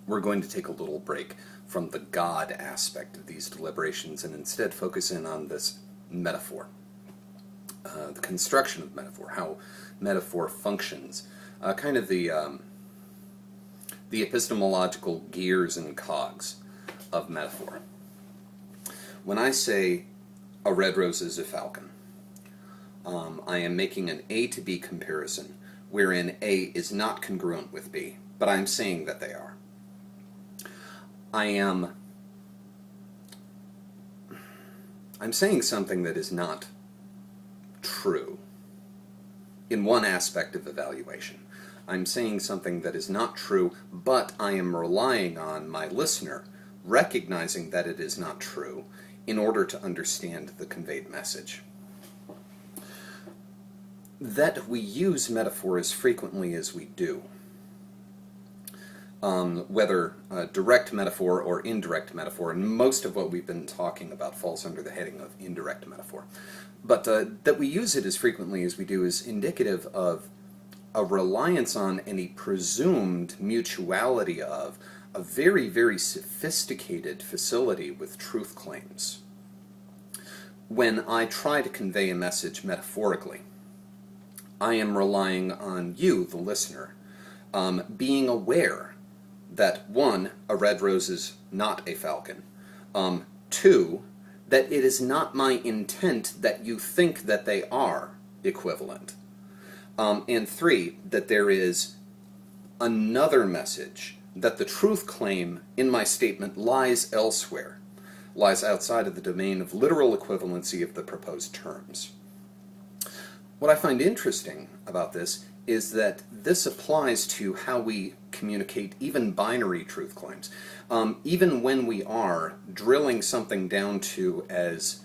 we're going to take a little break from the God aspect of these deliberations and instead focus in on this metaphor, the construction of metaphor, how metaphor functions, kind of the epistemological gears and cogs of metaphor. When I say a red rose is a falcon, I am making an A to B comparison wherein A is not congruent with B, but I'm saying that they are. I'm saying something that is not true in one aspect of evaluation. I'm saying something that is not true, but I am relying on my listener recognizing that it is not true in order to understand the conveyed message. That we use metaphor as frequently as we do, whether direct metaphor or indirect metaphor, and most of what we've been talking about falls under the heading of indirect metaphor, but that we use it as frequently as we do is indicative of a reliance on and a presumed mutuality of a very, very sophisticated facility with truth claims. When I try to convey a message metaphorically, I am relying on you, the listener, being aware that, one, a red rose is not a falcon, two, that it is not my intent that you think that they are equivalent, and three, that there is another message, that the truth claim in my statement lies elsewhere, lies outside of the domain of literal equivalency of the proposed terms. What I find interesting about this is that this applies to how we communicate even binary truth claims. Even when we are drilling something down to as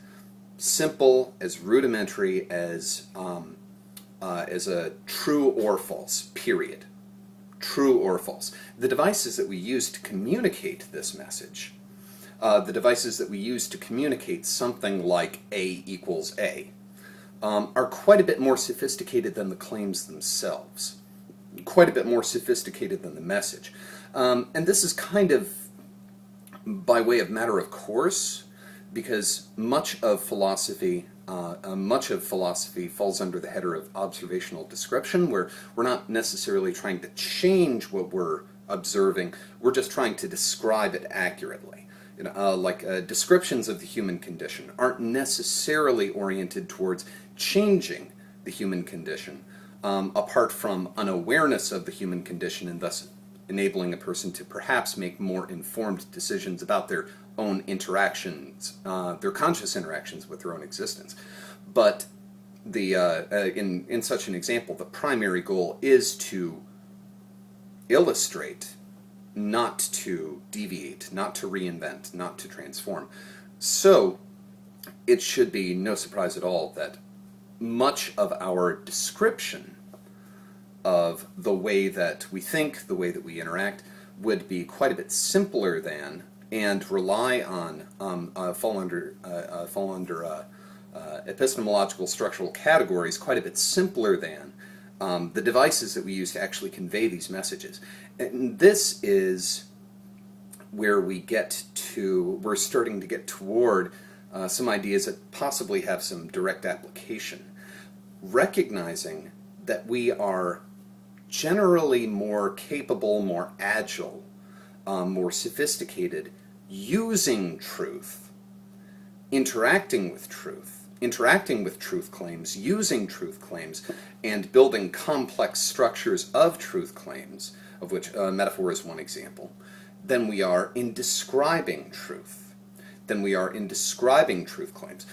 simple, as rudimentary as a true or false, period. True or false. The devices that we use to communicate this message, the devices that we use to communicate something like A equals A, are quite a bit more sophisticated than the claims themselves, quite a bit more sophisticated than the message. And this is kind of by way of matter of course, because much of philosophy falls under the header of observational description, where we're not necessarily trying to change what we're observing, we're just trying to describe it accurately. Descriptions of the human condition aren't necessarily oriented towards changing the human condition, apart from an awareness of the human condition and thus enabling a person to perhaps make more informed decisions about their own interactions, their conscious interactions with their own existence. But in such an example, the primary goal is to illustrate, not to deviate, not to reinvent, not to transform. So it should be no surprise at all that much of our description of the way that we think, the way that we interact, would be quite a bit simpler than, and rely on, fall under epistemological structural categories, quite a bit simpler than the devices that we use to actually convey these messages. And this is where we're starting to get toward some ideas that possibly have some direct application. Recognizing that we are generally more capable, more agile, more sophisticated, using truth, interacting with truth claims, using truth claims, and building complex structures of truth claims, of which metaphor is one example, than we are in describing truth. Truth claims.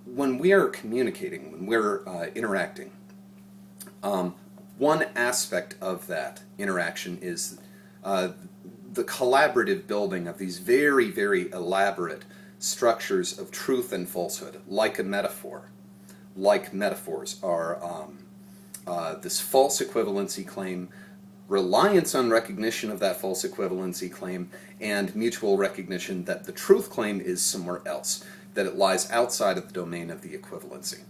When we are communicating, when we're interacting, one aspect of that interaction is the collaborative building of these very, very elaborate structures of truth and falsehood, like a metaphor. Like metaphors are this false equivalency claim, reliance on recognition of that false equivalency claim, and mutual recognition that the truth claim is somewhere else, that it lies outside of the domain of the equivalency,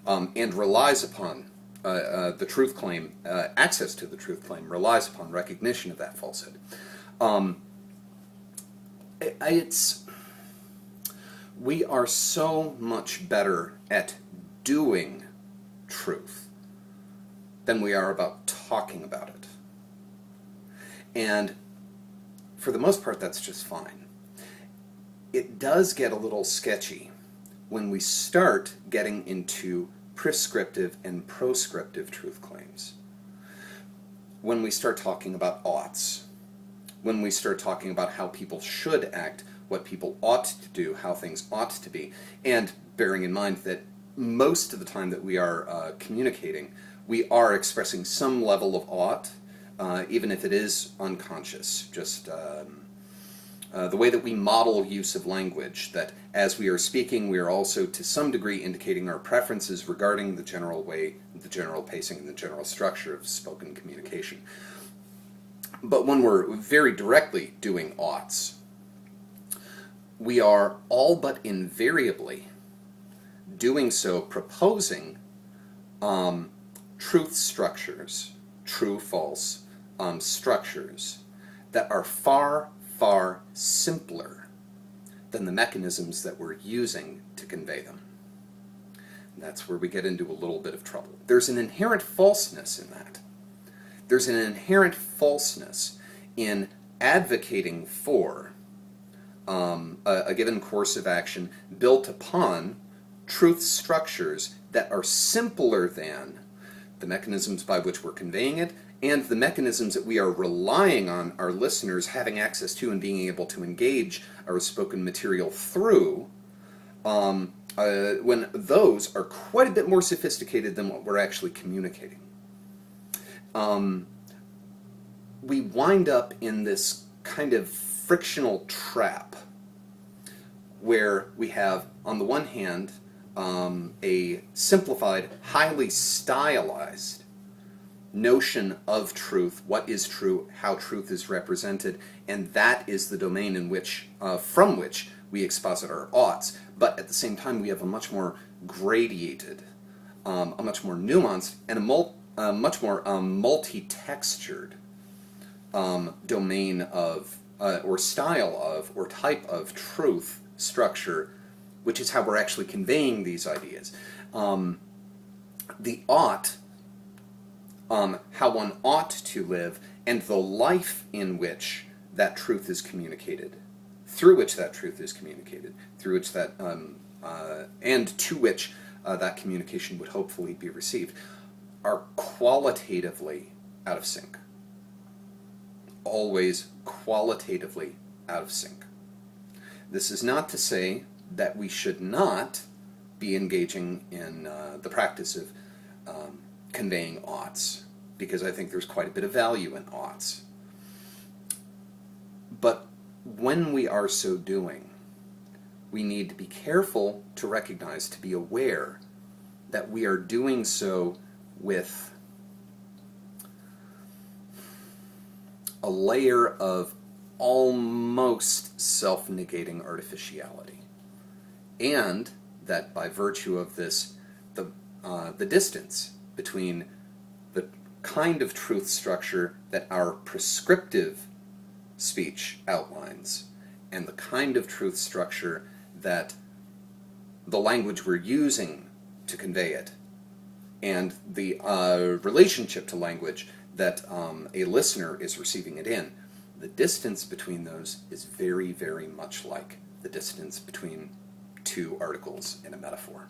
and relies upon the truth claim, access to the truth claim relies upon recognition of that falsehood. We are so much better at doing truth than we are about talking about it. And for the most part, that's just fine. It does get a little sketchy when we start getting into prescriptive and proscriptive truth claims. When we start talking about oughts, when we start talking about how people should act, what people ought to do, how things ought to be, and bearing in mind that most of the time that we are communicating, we are expressing some level of ought, even if it is unconscious. Just the way that we model use of language, that as we are speaking, we are also to some degree indicating our preferences regarding the general way, the general pacing, and the general structure of spoken communication. But when we're very directly doing oughts, we are all but invariably doing so proposing truth structures, true-false structures that are far, far simpler than the mechanisms that we're using to convey them. And that's where we get into a little bit of trouble. There's an inherent falseness in that. There's an inherent falseness in advocating for a given course of action built upon truth structures that are simpler than the mechanisms by which we're conveying it and the mechanisms that we are relying on our listeners having access to and being able to engage our spoken material through, when those are quite a bit more sophisticated than what we're actually communicating. We wind up in this kind of frictional trap where we have, on the one hand, a simplified, highly stylized notion of truth, what is true, how truth is represented, and that is the domain in which, from which we exposit our oughts. But at the same time, we have a much more gradiated, a much more nuanced, and a much more multi-textured domain of, or style of, or type of truth structure, which is how we're actually conveying these ideas. The ought, how one ought to live, and the life in which that truth is communicated, through which that truth is communicated, through which that, and to which that communication would hopefully be received, are qualitatively out of sync. Always qualitatively out of sync. This is not to say that we should not be engaging in the practice of conveying oughts, because I think there's quite a bit of value in oughts. But when we are so doing, we need to be careful to recognize, to be aware that we are doing so with a layer of almost self-negating artificiality, and that by virtue of this, the distance between the kind of truth structure that our prescriptive speech outlines and the kind of truth structure that the language we're using to convey it, and the relationship to language that a listener is receiving it in, the distance between those is very, very much like the distance between two articles in a metaphor.